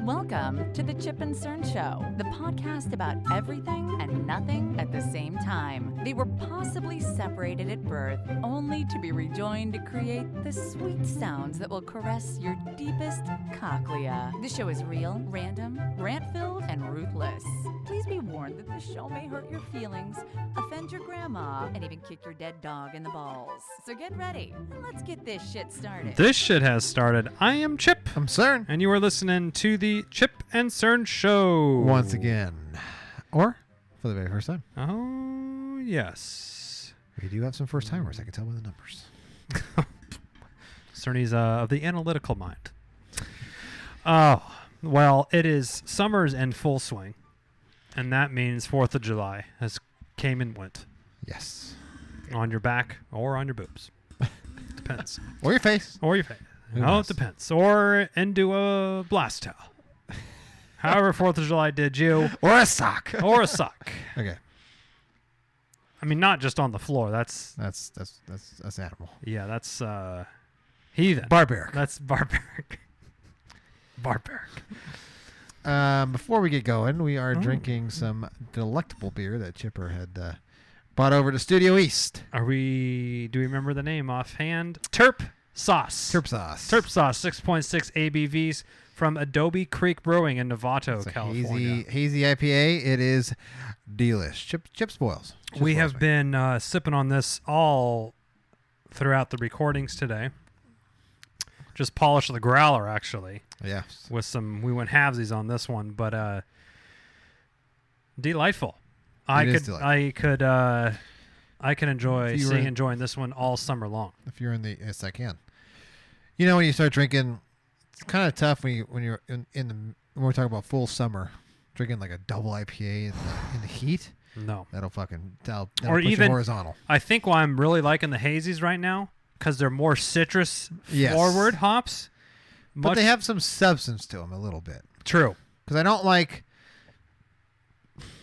Welcome to the Chip and Cern Show, the podcast about everything and nothing at the same time. They were possibly separated at birth, only to be rejoined to create the sweet sounds that will caress your deepest cochlea. The show is real, random, rant-filled, and ruthless. Please be warned that this show may hurt your feelings, offend your grandma, and even kick your dead dog in the balls. So get ready, and let's get this shit started. This shit has started. I am Chip. I'm Cern. And you are listening to the Chip and Cern Show. Once again. Or for the very first time. Oh, yes. We do have some first timers. I can tell by the numbers. Cerny's of the analytical mind. Oh, well, it is summer's in full swing. And that means 4th of July has came and went. Yes. On your back or on your boobs. Depends. Or your face. Or your face. Oh, it depends. Or into a blast towel. However, 4th of July did you. Or a sock. Or a sock. Okay. I mean, not just on the floor. That's animal. Yeah, that's heathen. Barbaric. That's barbaric. Barbaric. Before we get going, we are drinking some delectable beer that Chipper had brought over to Studio East. Do we remember the name offhand? Terp Sauce. Terp Sauce. Terp Sauce, 6.6 ABVs from Adobe Creek Brewing in Novato, California. Hazy IPA. It is delish. Chip spoils. We have been sipping on this all throughout the recordings today. Just polished the growler, actually. Yeah. We went halvesies on this one, but delightful. I can enjoy enjoying this one all summer long. If you're yes, I can. You know, when you start drinking, it's kind of tough when you're when we're talking about full summer, drinking like a double IPA in the heat. No, that'll put or even you horizontal. I think why I'm really liking the hazies right now because they're more citrus forward hops, but they have some substance to them a little bit. True, because I don't like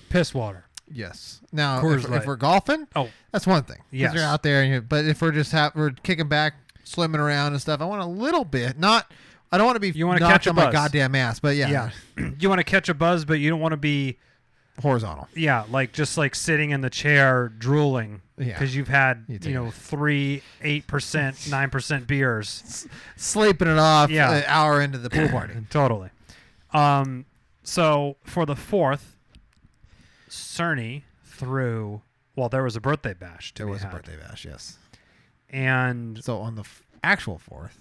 piss water. Yes. Now, if we're golfing, that's one thing. Yes, you're out there, but if we're just we're kicking back, swimming around and stuff, I want a little bit. I don't want to be. You want to catch a buzz. My goddamn ass, but yeah. You want to catch a buzz, but you don't want to be horizontal. Yeah, just sitting in the chair drooling because you've had 3 8%, 9% beers, sleeping it off. An hour into the pool party. Totally. So for the 4th, Cerny threw. Well, there was a birthday bash. There was a birthday bash, yes. And so on the actual 4th.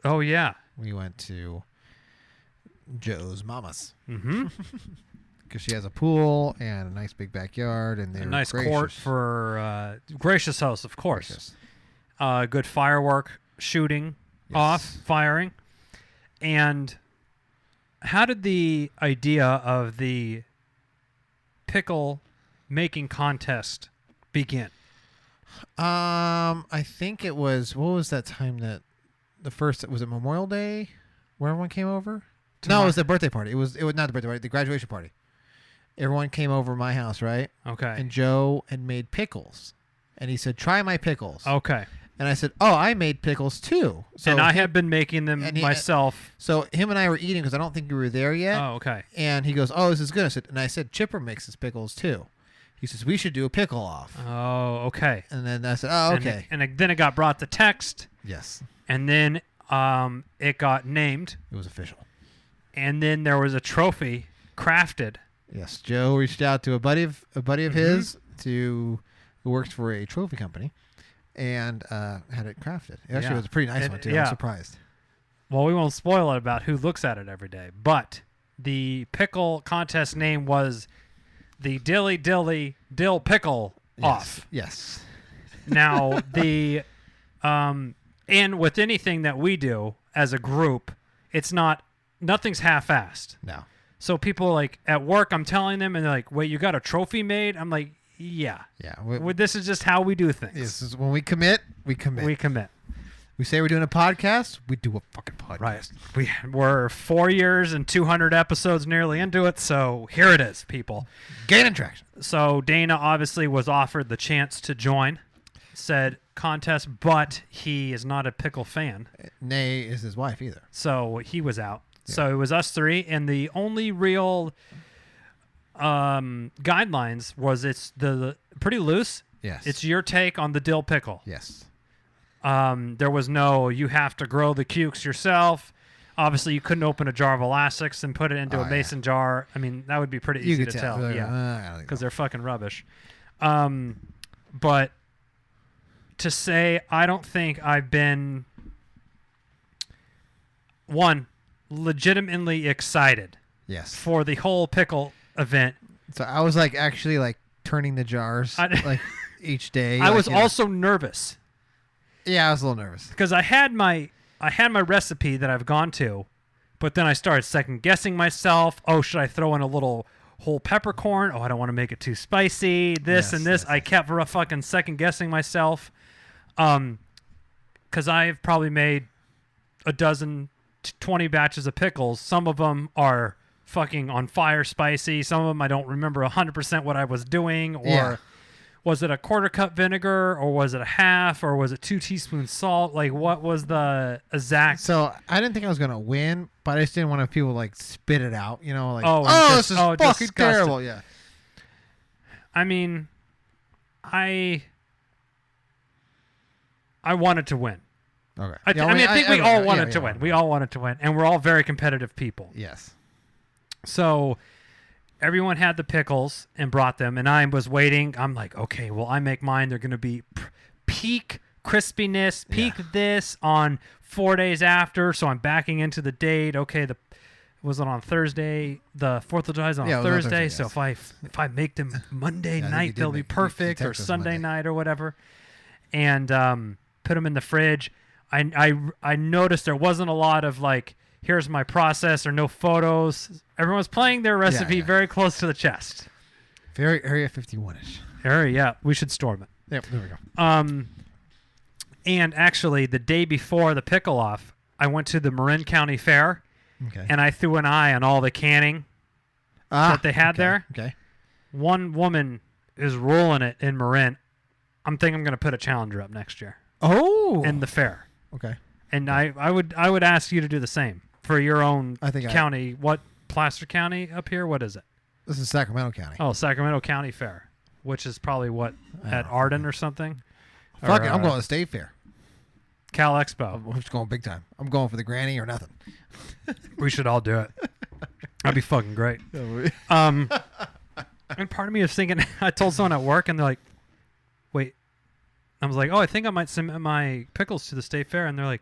Oh yeah. We went to Joe's mama's. Mm-hmm. Because she has a pool and a nice big backyard, and a nice gracious. Court for gracious house, of course. Good firework shooting firing. And how did the idea of the pickle making contest begin? I think it was. What was that time that the first was it Memorial Day where everyone came over? No, it was the birthday party. It was not the birthday party. The graduation party. Everyone came over my house, right? Okay. And Joe had made pickles, and he said, "Try my pickles." Okay. And I said, "Oh, I made pickles too." So and I have been making them myself. So him and I were eating because I don't think you were there yet. Oh, okay. And he goes, "Oh, this is good." I said, "Chipper makes his pickles too." He says, "We should do a pickle off." Oh, okay. And then I said, "Oh, okay." And then it got brought to text. Yes. And then it got named. It was official. And then there was a trophy crafted. Yes, Joe reached out to a buddy of his who works for a trophy company, and had it crafted. Actually, it was a pretty nice one too. I'm surprised. Well, we won't spoil it about who looks at it every day, but the pickle contest name was the Dilly Dill Pickle Off. Yes. Now and with anything that we do as a group, nothing's half-assed. No. So people at work, I'm telling them, and they're like, "Wait, you got a trophy made?" I'm like, "Yeah." Yeah. This is just how we do things. This is when we commit, we commit. We commit. We say we're doing a podcast, we do a fucking podcast. Right. We're 4 years and 200 episodes nearly into it, so here it is, people. Gaining traction. So Dana obviously was offered the chance to join said contest, but he is not a pickle fan. Nay is his wife either. So he was out. So it was us three, and the only real guidelines was it's the pretty loose. Yes. It's your take on the dill pickle. Yes. There was no, you have to grow the cukes yourself. Obviously, you couldn't open a jar of elastics and put it into a mason jar. I mean, that would be pretty easy to tell. Yeah, because they're fucking rubbish. But to say, I don't think I've been, one, legitimately excited for the whole pickle event. So I was like actually like turning the jars like each day. I like, was also nervous. Yeah, I was a little nervous because I had my recipe that I've gone to, but then I started second guessing myself. Oh, should I throw in a little whole peppercorn? Oh, I don't want to make it too spicy. This and this. I kept fucking second guessing myself. Because I've probably made a dozen, 20 batches of pickles. Some of them are fucking on fire spicy. Some of them I don't remember 100% what I was doing. Or was it a quarter cup vinegar, or was it a half, or was it 2 teaspoons salt? Like, what was the exact? So I didn't think I was gonna win, but I just didn't want people like spit it out. You know, like this is fucking disgusting. terrible. Yeah. I mean, I wanted to win. Okay. I think we all wanted to win. We all wanted to win, and we're all very competitive people. Yes. So everyone had the pickles and brought them, and I was waiting. I'm like, okay, well, I make mine. They're going to be peak crispiness, peak this on 4 days after. So I'm backing into the date. Okay, was it on Thursday? The 4th of July is on Thursday. So if I make them Monday night, they'll be perfect, or Sunday night or whatever. And put them in the fridge. I noticed there wasn't a lot of like, here's my process, or no photos. Everyone was playing their recipe very close to the chest. Very Area 51-ish. We should storm it. Yep, there we go. And actually, the day before the pickle off, I went to the Marin County Fair, and I threw an eye on all the canning that they had there. Okay. One woman is rolling it in Marin. I'm thinking I'm going to put a challenger up next year. Oh. In the fair. Okay. And I would ask you to do the same for your own county. What, Placer County up here? What is it? This is Sacramento County. Oh, Sacramento County Fair, which is probably what, at Arden or something? Fuck it, I'm going to the State Fair. Cal Expo. I'm just going big time. I'm going for the granny or nothing. We should all do it. That'd be fucking great. And part of me is thinking, I told someone at work, and they're like, wait. I was like, oh, I think I might submit my pickles to the State Fair. And they're like,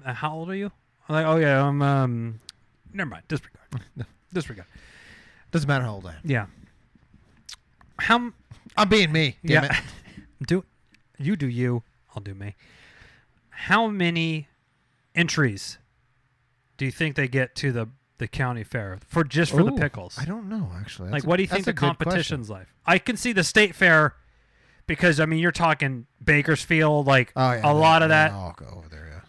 how old are you? I'm like, oh, yeah, I'm, never mind. Disregard. Disregard. Doesn't matter how old I am. Yeah. I'm being me. Damn it. You do you. I'll do me. How many entries do you think they get to the county fair for the pickles? I don't know, actually. What do you think the competition's like? I can see the State Fair. Because, I mean, you're talking Bakersfield, a lot of that. I'll go over there,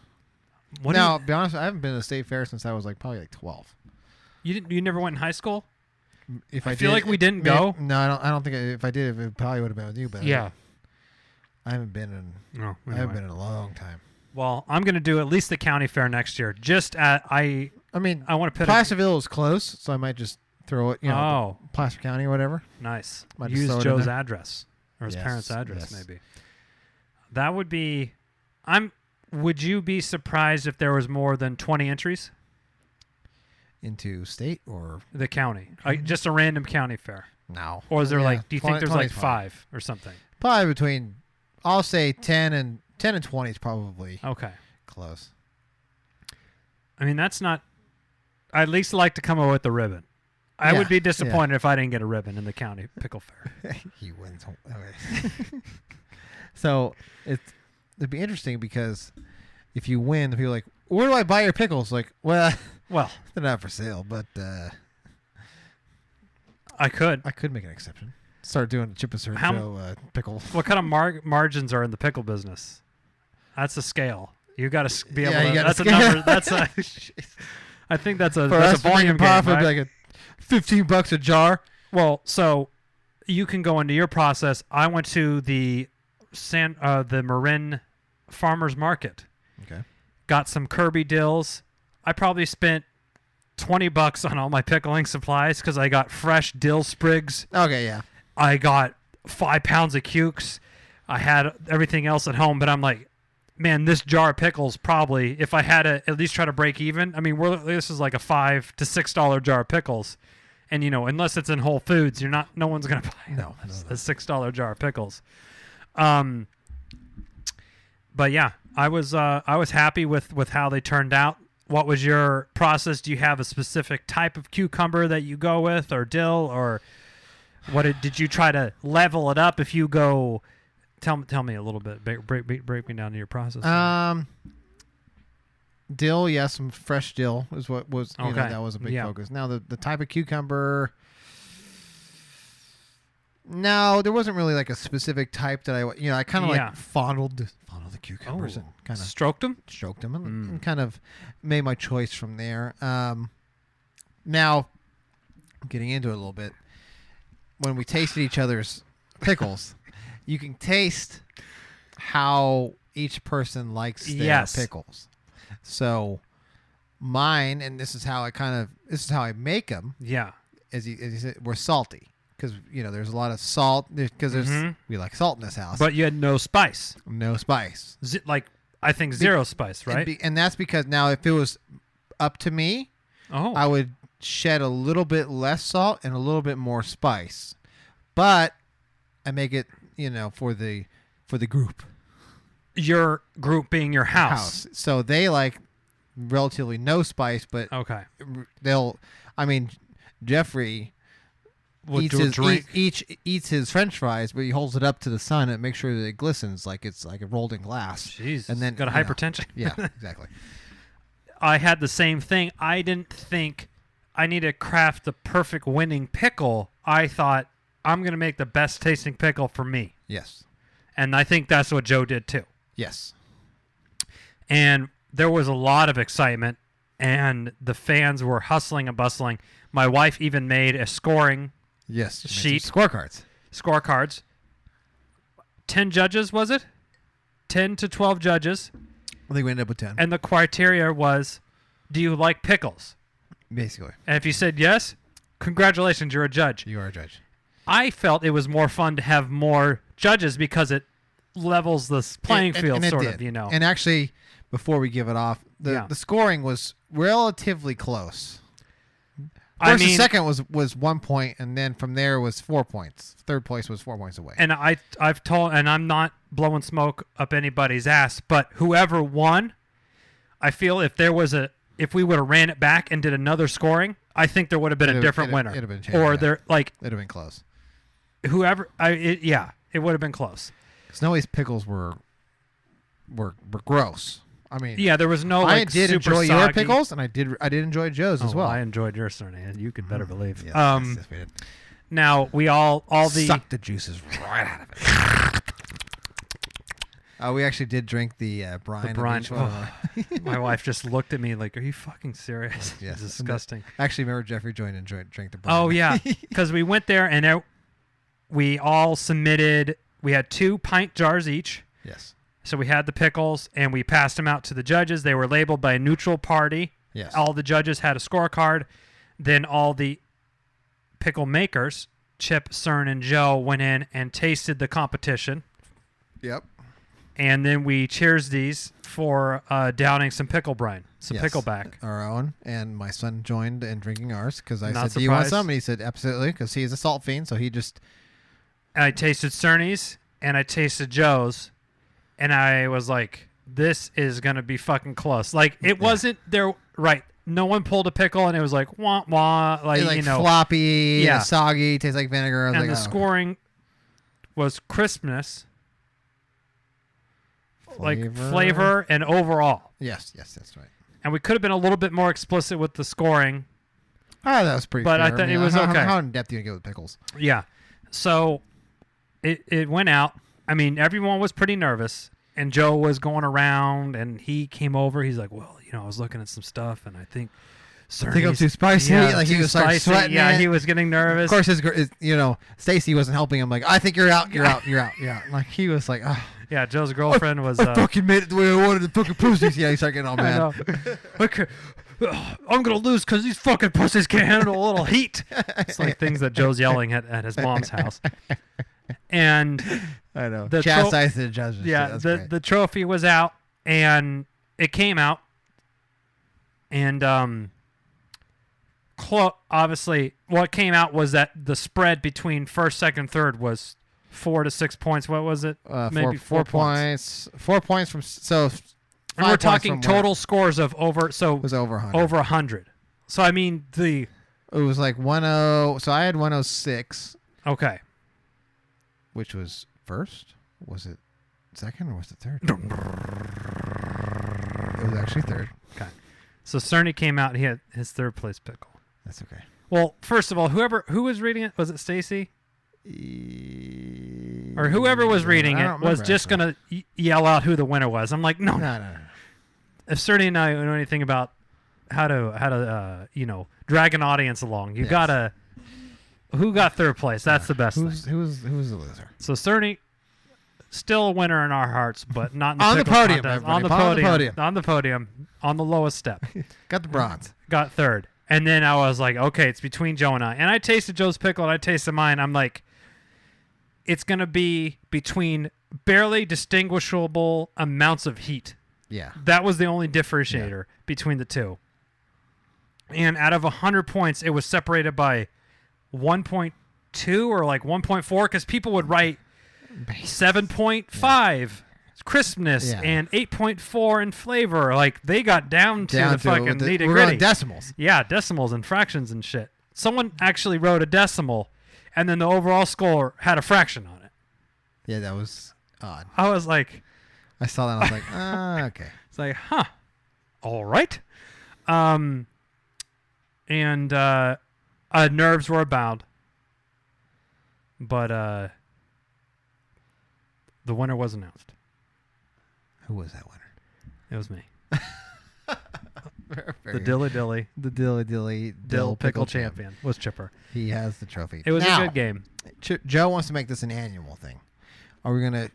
yeah. To be honest, I haven't been to the State Fair since I was probably 12. You never went in high school? If I feel like we didn't go. No, I don't think if I did, it probably would have been with you. But yeah, I haven't been in. No, anyway. I haven't been in a long time. Well, I'm going to do at least the county fair next year. I want to put Placerville is close, so I might just throw it. Placer County or whatever. Nice. Use Joe's address. Or his parents' address, maybe. That would be... Would you be surprised if there was more than 20 entries? Into state or... The county. Just a random county fair. No. Or is there do you think there's 5 or something? Probably between, I'll say 10 and 20 is probably close. I mean, that's not... I'd at least like to come up with the ribbon. I would be disappointed if I didn't get a ribbon in the county pickle fair. He wins. Okay. So it'd be interesting because if you win, the people are like, where do I buy your pickles? Like, well, they're not for sale, but I could make an exception. Start doing Chip and Sir Joe pickle. What kind of margins are in the pickle business? That's a scale. You got to be able to. That's a number. That's a. I think that's a volume game, right? Like a $15 a jar. Well, so you can go into your process. I went to the Marin Farmers Market. Okay. Got some Kirby dills. I probably spent $20 on all my pickling supplies because I got fresh dill sprigs. Okay, yeah. I got 5 pounds of cukes. I had everything else at home, but I'm like, man, this jar of pickles probably, if I had to at least try to break even, I mean, this is like a $5 to $6 jar of pickles. And, unless it's in Whole Foods, no one's going to buy a $6 jar of pickles. But yeah, I was happy with how they turned out. What was your process? Do you have a specific type of cucumber that you go with, or dill, or what did you try to level it up? If you go, tell me a little bit. Break me down to your process. Dill, yes, some fresh dill is what was. That was a big focus. Now the type of cucumber. No, there wasn't really like a specific type that I kind of like fondled the cucumbers and kind of stroked them and kind of made my choice from there. Now, getting into it a little bit, when we tasted each other's pickles, you can taste how each person likes their pickles. So mine, and this is how I make them. Yeah, as you said, we're salty. Because, there's a lot of salt. Because we like salt in this house. But you had no spice. No spice. I think zero spice, right? And that's because now if it was up to me, I would shed a little bit less salt and a little bit more spice. But I make it, for the group. Your group being your house. So they like relatively no spice, but Jeffrey eats his French fries, but he holds it up to the sun and makes sure that it glistens like it's like rolled in glass. Jeez, and then got a hypertension. Yeah, exactly. I had the same thing. I didn't think I need to craft the perfect winning pickle. I thought I'm going to make the best tasting pickle for me. Yes, and I think that's what Joe did too. Yes, and there was a lot of excitement, and the fans were hustling and bustling. My wife even made a scoring. Yes, sheet. Scorecards. 10 judges, was it? 10 to 12 judges. I think we ended up with 10. And the criteria was, do you like pickles? Basically. And if you said yes, congratulations, you're a judge. You are a judge. I felt it was more fun to have more judges because it levels the playing field, and sort did. of, And actually, before we give it off, the scoring was relatively close. The second was 1 point, and then from there was 4 points. Third place was 4 points away. And I've told, and I'm not blowing smoke up anybody's ass, but whoever won, I feel if we would have ran it back and did another scoring, I think there would have been a different winner. It'd have been it'd have been close. It would have been close. Snowy's pickles were gross. I mean, there was no. I did super enjoy soggy. your pickles, and I did enjoy Joe's as well. I enjoyed your Surney, and you could better believe. Yes, we did. Now we all the sucked the juices right out of it. We actually did drink the brine. The brine. My wife just looked at me like, "Are you fucking serious?" Yes, it's disgusting. Actually, remember Jeffrey joined and drank the brine. Oh yeah, because we went there and we all submitted. We had 2 pint jars each. Yes. So we had the pickles, and we passed them out to the judges. They were labeled by a neutral party. Yes. All the judges had a scorecard. Then all the pickle makers, Chip, Cern, and Joe, went in and tasted the competition. Yep. And then we cheers these for downing some pickle brine, some pickleback. Our own. And my son joined in drinking ours because I Not said, do you want surprised. some? And he said, absolutely, because he is a salt fiend, so he just... I tasted Cerny's, and I tasted Joe's. And I was like, this is going to be fucking close. Like, it wasn't there, right. No one pulled a pickle, and it was like, wah, wah. Like, floppy, soggy, tastes like vinegar. And the scoring was crispness, flavor, and overall. Yes, that's right. And we could have been a little bit more explicit with the scoring. Oh, that was pretty But fair. I thought it was okay. How in depth do you get with pickles? Yeah. So it went out. I mean, everyone was pretty nervous, and Joe was going around, and he came over. He's like, well, I was looking at some stuff, and I think I'm too spicy. Yeah, like he was like sweating. Yeah, he was getting nervous. Of course, Stacy wasn't helping him. Like, I think you're out. Like, he was like, oh. Yeah, Joe's girlfriend was... I fucking made it the way I wanted to fucking pussies. Yeah, he started getting all mad. Look, I'm gonna lose because these fucking pussies can't handle a little heat. It's like things that Joe's yelling at his mom's house. And I know. the Chastise the judges. yeah, That's the trophy was out, and it came out, and obviously what came out was that the spread between first, second, third was 4 to 6 points. What was it? Maybe 4 points. 4 points from And we're talking total scores of over. So it was over 100. Over 100. So I mean It was like 10. So I had 106. Okay. Which was first? Was it second or was it third? It was actually third. Okay. So Cerny came out. He had his third place pickle. That's okay. Well, first of all, who was reading it? Was it Stacy? Or whoever was reading it was just going to yell out who the winner was. I'm like, no. If Cerny and I know anything about how to drag an audience along, you gotta. Who got third place? That's the best thing. Who was the loser? So Cerny, still a winner in our hearts, but not in the on the pickle podium. contest. On the podium. On the podium. On the lowest step. Got the bronze. Got third. And then I was like, okay, it's between Joe and I. And I tasted Joe's pickle and I tasted mine. I'm like, it's going to be between barely distinguishable amounts of heat. Yeah. That was the only differentiator between the two. And out of 100 points, it was separated by 1.2 or like 1.4 because people would write 7.5 crispness and 8.4 in flavor. Like they got down to the fucking nitty gritty. Decimals. Yeah, decimals and fractions and shit. Someone actually wrote a decimal, and then the overall score had a fraction on it. Yeah, that was odd. I was like, I saw that. And I was like, okay. It's like, huh, all right. And nerves were abound, but the winner was announced. Who was that winner? It was me. The Dilly. The Dilly Dill Pickle champion was Chipper. He has the trophy. It was a good game. Joe wants to make this an annual thing. Are we gonna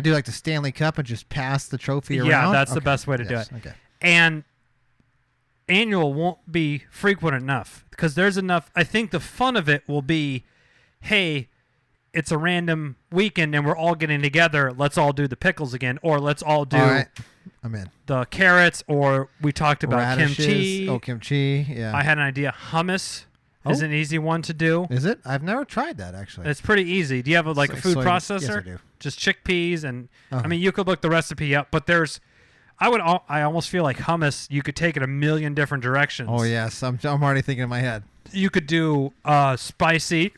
do like the Stanley Cup and just pass the trophy around? Yeah, that's the best way to do it. Okay. And annual won't be frequent enough because there's enough. I think the fun of it will be, hey, it's a random weekend and we're all getting together. Let's all do the pickles again, or let's all do I'm in. The carrots, or we talked about radishes. Kimchi. Oh, kimchi, yeah. I had an idea. Hummus is an easy one to do. Is it? I've never tried that, actually. It's pretty easy. Do you have a food processor? Yes, I do. Just chickpeas and I mean, you could look the recipe up, but I almost feel like hummus, you could take it a million different directions. Oh, yes. I'm already thinking in my head. You could do spicy.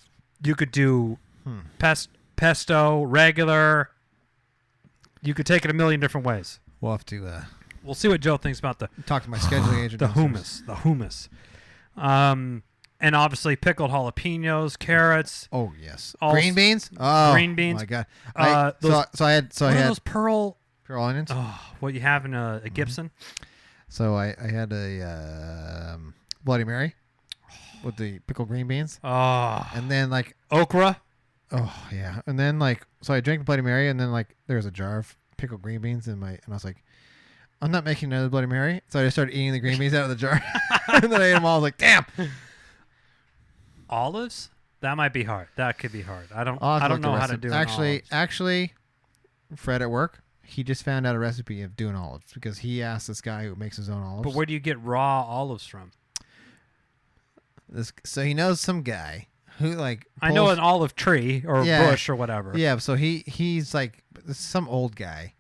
You could do pesto, regular. You could take it a million different ways. We'll have to... we'll see what Joe thinks about talk to my scheduling agent. The hummus. And obviously pickled jalapenos, carrots. Oh, yes. Green beans? Oh, green beans. My God. So I had those pearl onions. Oh, what you have in a Gibson? So I had a Bloody Mary with the pickled green beans. Oh. And then okra. Oh, yeah. And then so I drank the Bloody Mary, and then there was a jar of pickled green beans and I was like, I'm not making another Bloody Mary. So I just started eating the green beans out of the jar. And then I ate them all. I was like, damn. Olives? That might be hard. That could be hard. I don't know how to do it. Actually, Fred at work, he just found out a recipe of doing olives because he asked this guy who makes his own olives. But where do you get raw olives from? So he knows some guy who I know an olive tree or bush or whatever. Yeah, so he's some old guy,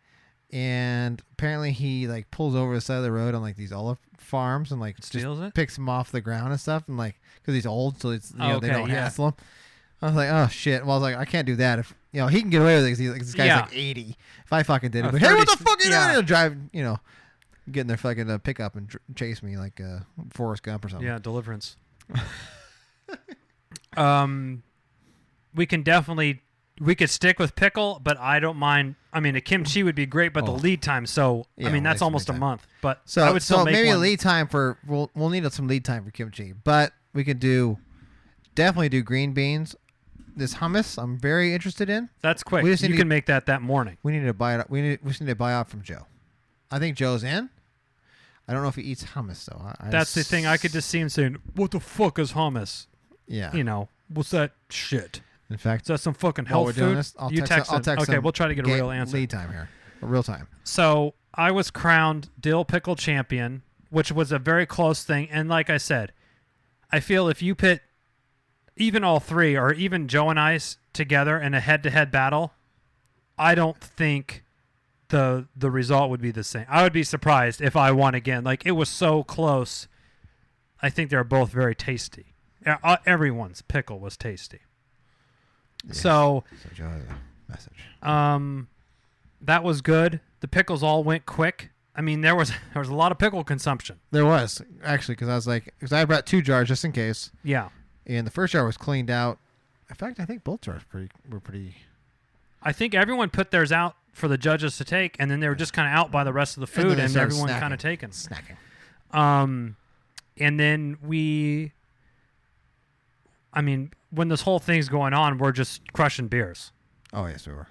and apparently he pulls over the side of the road on these olive farms and steals it, picks them off the ground and stuff, and because he's old, so it's they don't hassle him. I was like, oh shit. Well, I was like, I can't do that. If he can get away with it because this guy's 80. If I fucking did it, hey, what the fuck are you doing? He'll drive, get in their fucking pickup and chase me like Forrest Gump or something. Yeah, Deliverance. We could stick with pickle, but I don't mind. I mean, a kimchi would be great, but the lead time. So I mean, that's almost a month. But I would still make maybe one. A lead time for we'll need some lead time for kimchi, but we could definitely do green beans. This hummus, I'm very interested in. That's quick. You can make that morning. We need to buy it. We just need to buy out from Joe. I think Joe's in. I don't know if he eats hummus though. That's the thing. I could just see him saying, "What the fuck is hummus? Yeah. You know, what's that shit? In fact, Is that some fucking while health we're doing food?" this, I'll You text him. Okay, him we'll try to get a real answer. Lead time here. Real time. So I was crowned Dill Pickle champion, which was a very close thing. And like I said, I feel if you pit even all three or even Joe and I's together in a head-to-head battle, I don't think the result would be the same. I would be surprised if I won again. Like, it was so close. I think they're both very tasty. Everyone's pickle was tasty. Yes. So Joe has a message. that was good. The pickles all went quick. I mean, there was a lot of pickle consumption. There was actually because I brought 2 jars just in case. Yeah. And the first jar was cleaned out. In fact, I think both jars were pretty. I think everyone put theirs out for the judges to take, and then they were just kind of out by the rest of the food, and everyone kind of taken. Snacking. And then when this whole thing's going on, we're just crushing beers. Oh yes, we were.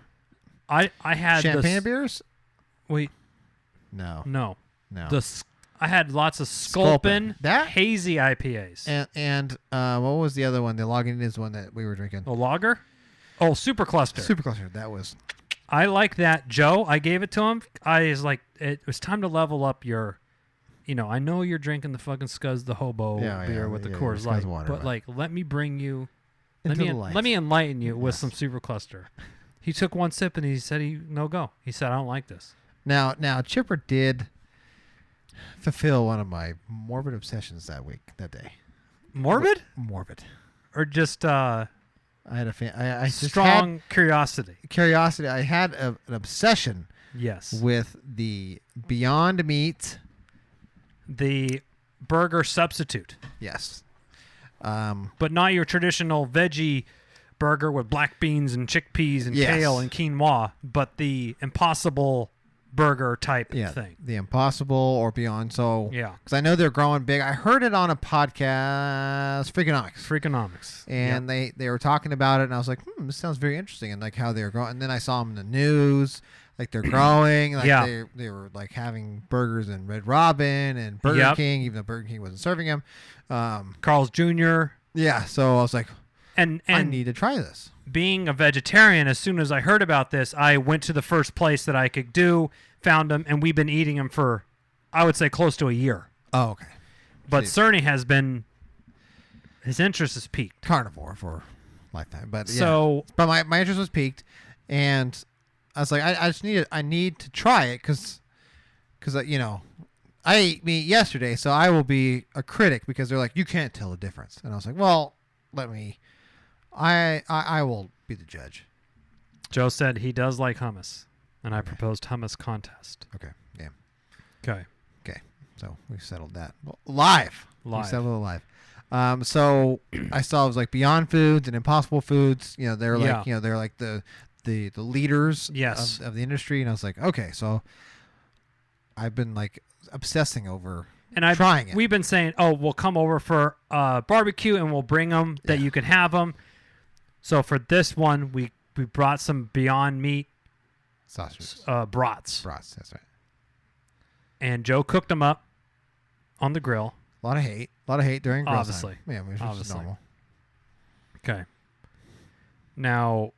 I had champagne beers. Wait, No. no. No. I had lots of Sculpin, That- hazy IPAs. And what was the other one? The Lagunitas one that we were drinking. A lager? Oh, Super Cluster. Super Cluster. That was. I like that. Joe, I gave it to him. I was like, it was time to level up your, I know you're drinking the fucking Scuzz the Hobo beer with the Coors Light, water, but like, let me bring you, Into the light. let me enlighten you with Yes. some Super Cluster. He took one sip and he said no go. He said, I don't like this. Now Chipper did fulfill one of my morbid obsessions that day. Morbid? Morbid. Or just I had I just strong curiosity? had curiosity. I had an obsession Yes. with the Beyond Meat. The burger substitute, Yes. but not your traditional veggie burger with black beans and chickpeas and Yes. kale and quinoa, but the Impossible burger type thing. The Impossible or Beyond. So Yeah. because I know they're growing big. I heard it on a podcast, Freakonomics. and they were talking about it, and I was like, this sounds very interesting, and like how they're growing. And then I saw them in the news, like they're growing, like Yeah. they were like having burgers in Red Robin and Burger Yep. King, even though Burger King wasn't serving them. Carl's Jr. Yeah, so I was like, And I need to try this. being a vegetarian, as soon as I heard about this, I went to the first place that I could found them, and we've been eating them for, I would say, close to a year. Oh, okay. But See. Cerny has been, his interest has peaked. Carnivore for lifetime, but yeah. So, But my interest was piqued, and I was like, I need to try it because I ate meat yesterday, so I will be a critic because they're like, you can't tell the difference, and I was like, well, I will be the judge. Joe said he does like hummus, and I proposed hummus contest. Okay, yeah, Okay. so we settled that live. We settled it live. So I saw it was like Beyond Foods and Impossible Foods. They're like they're like the leaders Yes. of the industry, and I was like, okay, so I've been like obsessing over trying it. We've been saying, oh, we'll come over for barbecue and we'll bring them that you can have them. So for this one, we brought some Beyond Meat sausages, brats, that's right. and Joe cooked them up on the grill. A lot of hate during grill Obviously. time. Yeah, which is Obviously. normal. Okay. Now,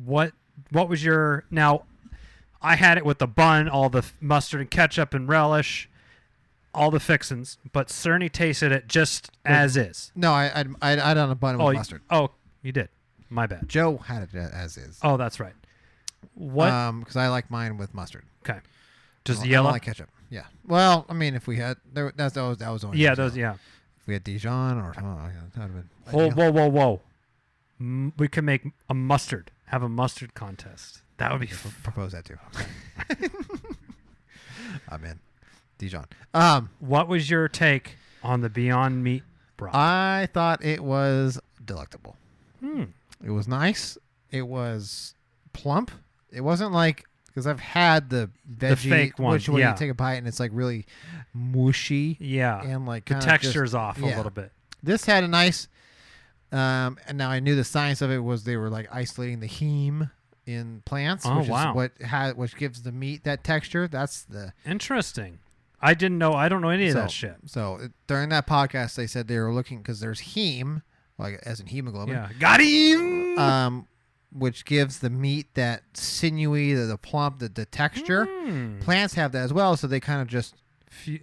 what was your... Now, I had it with the bun, all the mustard and ketchup and relish, all the fixins, but Cerny tasted it just as is. No, I'd on a bun with mustard. You did. My bad. Joe had it as is. Oh, that's right. What? Because I like mine with mustard. Okay. Just I don't yellow? like ketchup. Yeah. Well, I mean, if we had that was only Yeah, those. Yeah. If we had Dijon or something, that would have Whoa, been. whoa. We can make a mustard. Have a mustard contest. That would be Propose that too. I'm in. Dijon. What was your take on the Beyond Meat broth? I thought it was delectable. Hmm. It was nice. It was plump. It wasn't like, because I've had the veggie, fake one, which when yeah. you take a bite and it's like really mushy. Yeah. And like The kinda texture's just- off a yeah. little bit. This had a nice, and now I knew the science of it was they were like isolating the heme in plants, Oh, which wow. is which gives the meat that texture. That's the Interesting. I didn't know. I don't know any of that shit. So during that podcast, they said they were looking because there's heme, like as in hemoglobin. Yeah, got him. Which gives the meat that sinewy, the plump, the texture. Plants have that as well, so they kind of just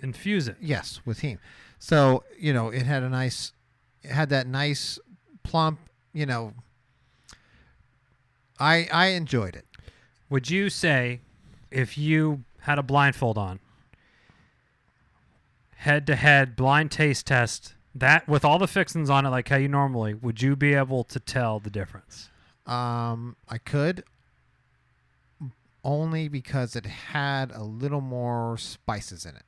infuse it. Yes, with heme. So it had that nice plump. I enjoyed it. Would you say, if you had a blindfold on, head-to-head blind taste test, that with all the fixings on it, like how you normally, would you be able to tell the difference? I could, only because it had a little more spices in it.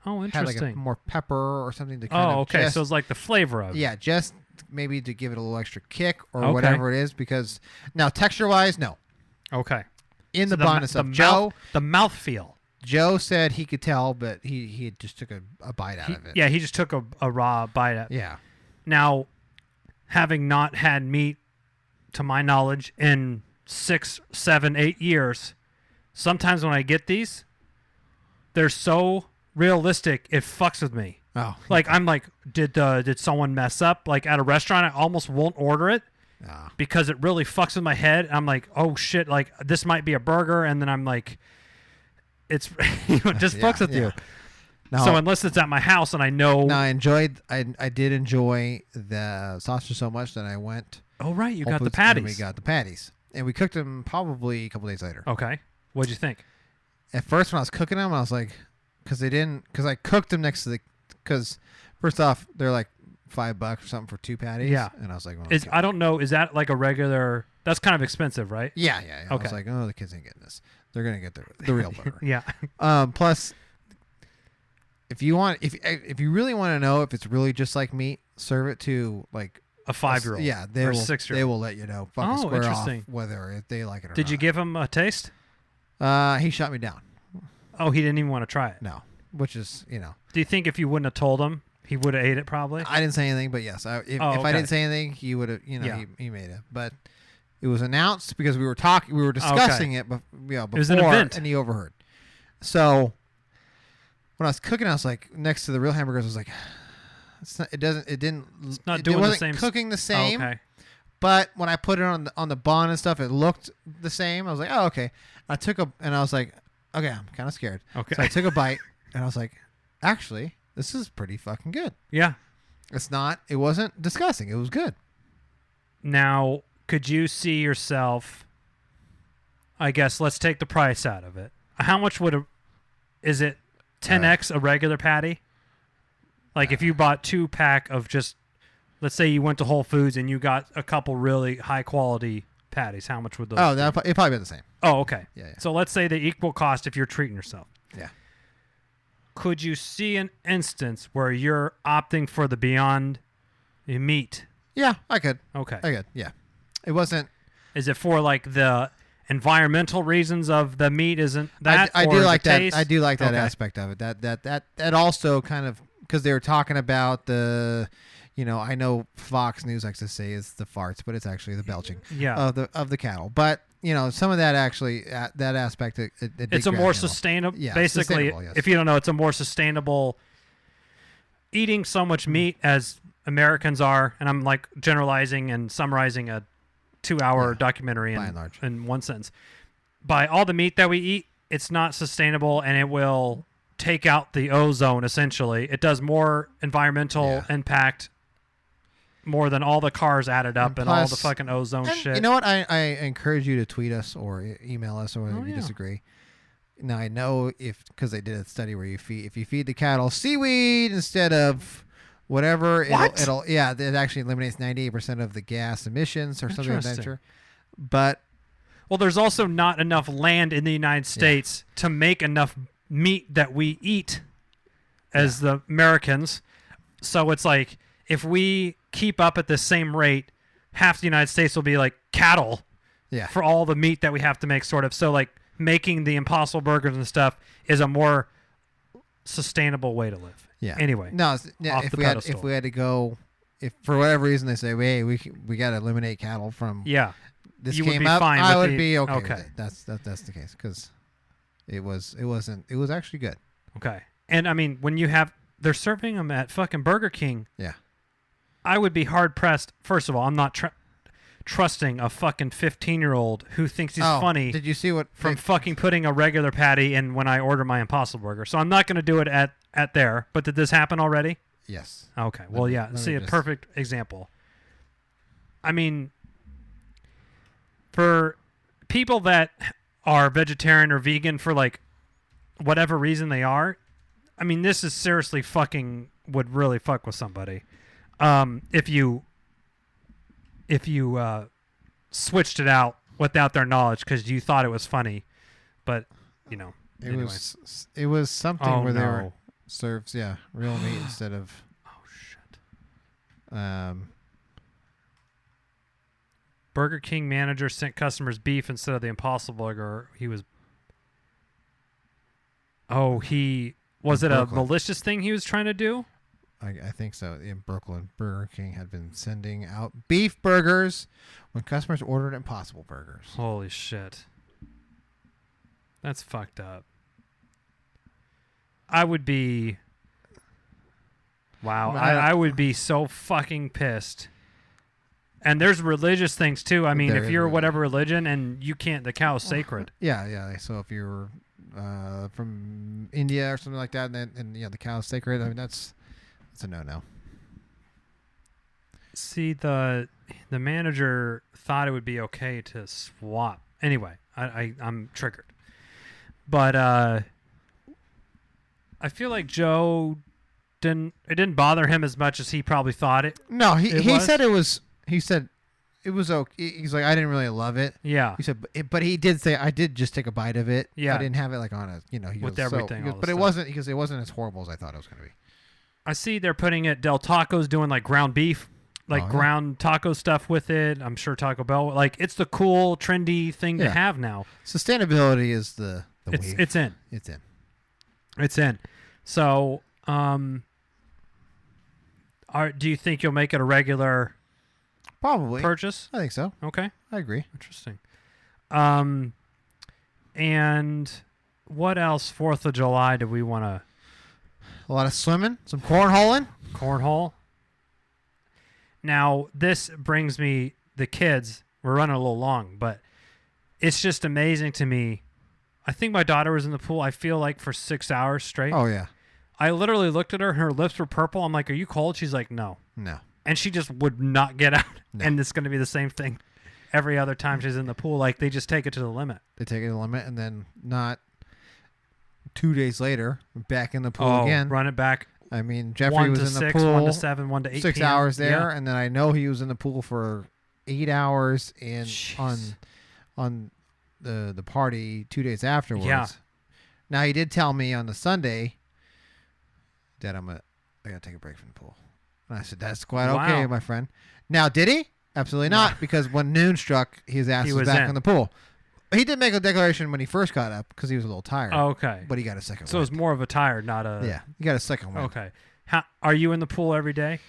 Oh, It had interesting. like more pepper or something to kind of okay. just, So it's like the flavor of it. yeah, just maybe to give it a little extra kick or Okay. whatever it is. Because now texture-wise, no. Okay. In So the bun and stuff. the mouthfeel. Joe said he could tell, but he just took a bite out of it. Yeah, he just took a raw bite out. Yeah. Now, having not had meat, to my knowledge, in 6, 7, 8 years, sometimes when I get these, they're so realistic it fucks with me. Oh. Like I'm like, did someone mess up? Like at a restaurant, I almost won't order it because it really fucks with my head. I'm like, oh shit, like this might be a burger, and then I'm like, it's it just fucks with you. No, So unless it's at my house and I know. no, I did enjoy the sausage so much that I went. Oh right, you Whole got the Foods and patties. we got the patties, and we cooked them probably a couple days later. Okay, what'd you think? At first, when I was cooking them, I was like, because I cooked them next to because first off, they're like $5 or something for 2 patties. Yeah. And I was like, well, Is I don't know. Is that like a regular? That's kind of expensive, right? yeah. I Okay. was like, oh, the kids ain't getting this. They're gonna get the real burger. Yeah. Plus, if you really want to know if it's really just like meat, serve it to like A 5-year-old. Yeah, or a 6-year-old. they will let you know. Fucking Oh, square interesting. off whether if they like it or not. Did you give him a taste? He shot me down. Oh, he didn't even want to try it. No, which is Do you think if you wouldn't have told him, he would have ate it probably? I didn't say anything, but yes, if okay. I didn't say anything, he would have. Yeah. He made it, but it was announced because we were discussing it, before, was an event. and he overheard. So when I was cooking, I was like next to the real hamburgers. I was like, it wasn't same cooking the same. Oh, okay. But when I put it on the bun and stuff, it looked the same. I was like, oh, okay. I was like, okay, I'm kind of scared. Okay. So I took a bite, and I was like, actually, this is pretty fucking good. Yeah. It wasn't disgusting. It was good. Now, could you see yourself, I guess, let's take the price out of it. How much is it 10x a regular patty? Like if you bought 2-pack of just, let's say you went to Whole Foods and you got a couple really high quality patties, how much would those be? It'd probably be the same. Oh, okay. Yeah. So let's say they equal cost if you're treating yourself. Yeah. Could you see an instance where you're opting for the Beyond Meat? Yeah, I could. Okay. I could. Yeah. It wasn't. Is it for like the environmental reasons of the meat isn't that? I or do the like that. taste? I do like that Okay. aspect of it. That also kind of because they were talking about the, I know Fox News likes to say it's the farts, but it's actually the belching Yeah. of the cattle. But some of that actually that aspect it did It's a grab more me little. sustainable. Yeah, basically, sustainable, yes. if you don't know, it's a more sustainable. Eating so much meat as Americans are, and I'm like generalizing and summarizing a 2-hour documentary by and large. in one sentence. By all the meat that we eat, it's not sustainable, and it will take out the ozone. Essentially, it does more environmental impact. More than all the cars added up and all the fucking ozone And shit. you know what? I encourage you to tweet us or email us or whether you disagree. Now I know because they did a study where if you feed the cattle seaweed instead of whatever, it actually eliminates 98% of the gas emissions or something of that nature. But well, there's also not enough land in the United States to make enough meat that we eat as the Americans. So it's like if we keep up at the same rate, half the United States will be like cattle for all the meat that we have to make, sort of. So like making the Impossible Burgers and stuff is a more sustainable way to live. Yeah. Anyway. No, off if the we had pedestal. if we had to go, if for whatever reason they say, hey, we got to eliminate cattle from this You would came be up, fine I with would the- be okay. okay. With it. That's the case because it was actually good. Okay. And I mean, when they're serving them at fucking Burger King. Yeah. I would be hard pressed. First of all, I'm not trusting a fucking 15-year-old who thinks he's funny. Did you see what from fucking putting a regular patty in when I order my Impossible Burger? So I'm not going to do it at there. But did this happen already? Yes. Okay. Well, yeah. See, a perfect example. I mean, for people that are vegetarian or vegan for like whatever reason they are, I mean, this is seriously fucking would really fuck with somebody. If you switched it out without their knowledge because you thought it was funny, but anyway. It was something where they were served real meat instead of Burger King manager sent customers beef instead of the Impossible Burger. Was it a malicious thing he was trying to do? I think so. In Brooklyn, Burger King had been sending out beef burgers when customers ordered Impossible Burgers. Holy shit. That's fucked up. I would be... Wow. I would be so fucking pissed. And there's religious things, too. I mean, if you're whatever religion and you can't... The cow is sacred. Yeah. So if you're from India or something like that and the cow is sacred, I mean, that's a no-no. See, the manager thought it would be okay to swap. Anyway, I'm triggered. But I feel like Joe it didn't bother him as much as he probably thought it. No, he said it was. He said it was okay. He's like, I didn't really love it. Yeah. He said, but he did say, I did just take a bite of it. Yeah. I didn't have it like on a, with everything. But it wasn't because it wasn't as horrible as I thought it was going to be. I see they're putting it. Del Taco's doing like ground beef, ground taco stuff with it. I'm sure Taco Bell, it's the cool, trendy thing to have now. Sustainability is the wave. It's in. It's in. So, do you think you'll make it a regular probably purchase? I think so. Okay. I agree. Interesting. And what else 4th of July do we want to... A lot of swimming, some cornholing. Cornhole. Now, this brings me the kids. We're running a little long, but it's just amazing to me. I think my daughter was in the pool, I feel like, for 6 hours straight. Oh, yeah. I literally looked at her, and her lips were purple. I'm like, are you cold? She's like, no. No. And she just would not get out. No. And it's going to be the same thing every other time she's in the pool. Like, they just take it to the limit. They take it to the limit, and then not 2 days later, back in the pool again. Run it back. I mean, Jeffrey was in the 1 to 6, pool. 1 to 7, 1 to 8 6 PM. hours there, and then I know he was in the pool for 8 hours on the party 2 days afterwards. Yeah. Now, he did tell me on the Sunday that I got to take a break from the pool. And I said, that's quite okay, my friend. Now, did he? Absolutely not, because when noon struck, his ass was back in the pool. He did make a declaration when he first got up because he was a little tired. Oh, okay. But he got a second So wind. it was more of a tired, not a... Yeah, he got a second wind. Okay. Are you in the pool every day?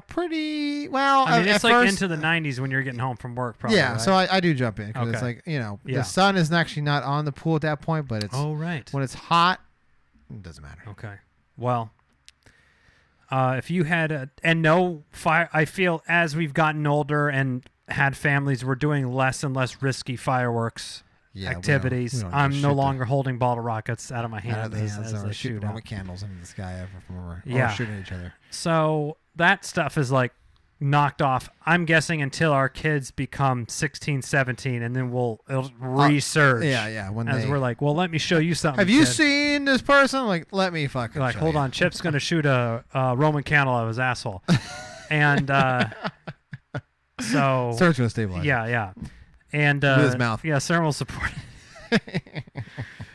Pretty well. I mean, it's at like first, into the 90s when you're getting home from work, probably. Yeah, right? so I do jump in because it's Okay. like, the sun is actually not on the pool at that point, but it's right. when it's hot, it doesn't matter. Okay. Well, if you had no fire, I feel as we've gotten older and had families, we're doing less and less risky fireworks activities. we don't I'm no longer holding bottle rockets out of my hand as we're they shooting shoot out. Roman candles into the sky or Yeah. shooting at each other. So that stuff is like knocked off, I'm guessing, until our kids become 16, 17, and then it'll resurge. Yeah. We're like, well, let me show you something. Have you kid. seen this person? Like, let me fucking Like, show hold you. on, Chip's going to shoot a Roman candle out of his asshole. And so... Search with a stabilizer. Yeah. And with his mouth. Yeah, thermal support.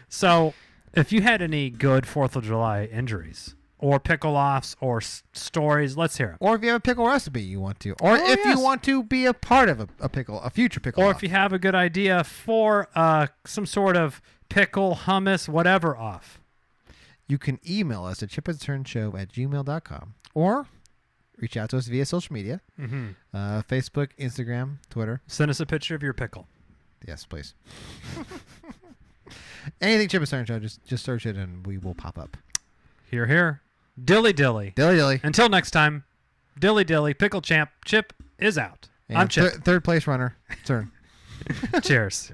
So, if you had any good 4th of July injuries or pickle offs or stories, let's hear them. Or if you have a pickle recipe you want to. Or you want to be a part of a future pickle Or off. if you have a good idea for some sort of pickle, hummus, whatever off. You can email us at chipandturnshow@gmail.com or reach out to us via social media. Mm-hmm. Facebook, Instagram, Twitter. Send us a picture of your pickle. Yes, please. Anything Chip and Stern Show, just search it and we will pop up. Here, here. Dilly, dilly. Dilly dilly. Until next time, dilly, dilly. Pickle champ. Chip is out. And I'm Chip. Third place runner, Stern. Cheers.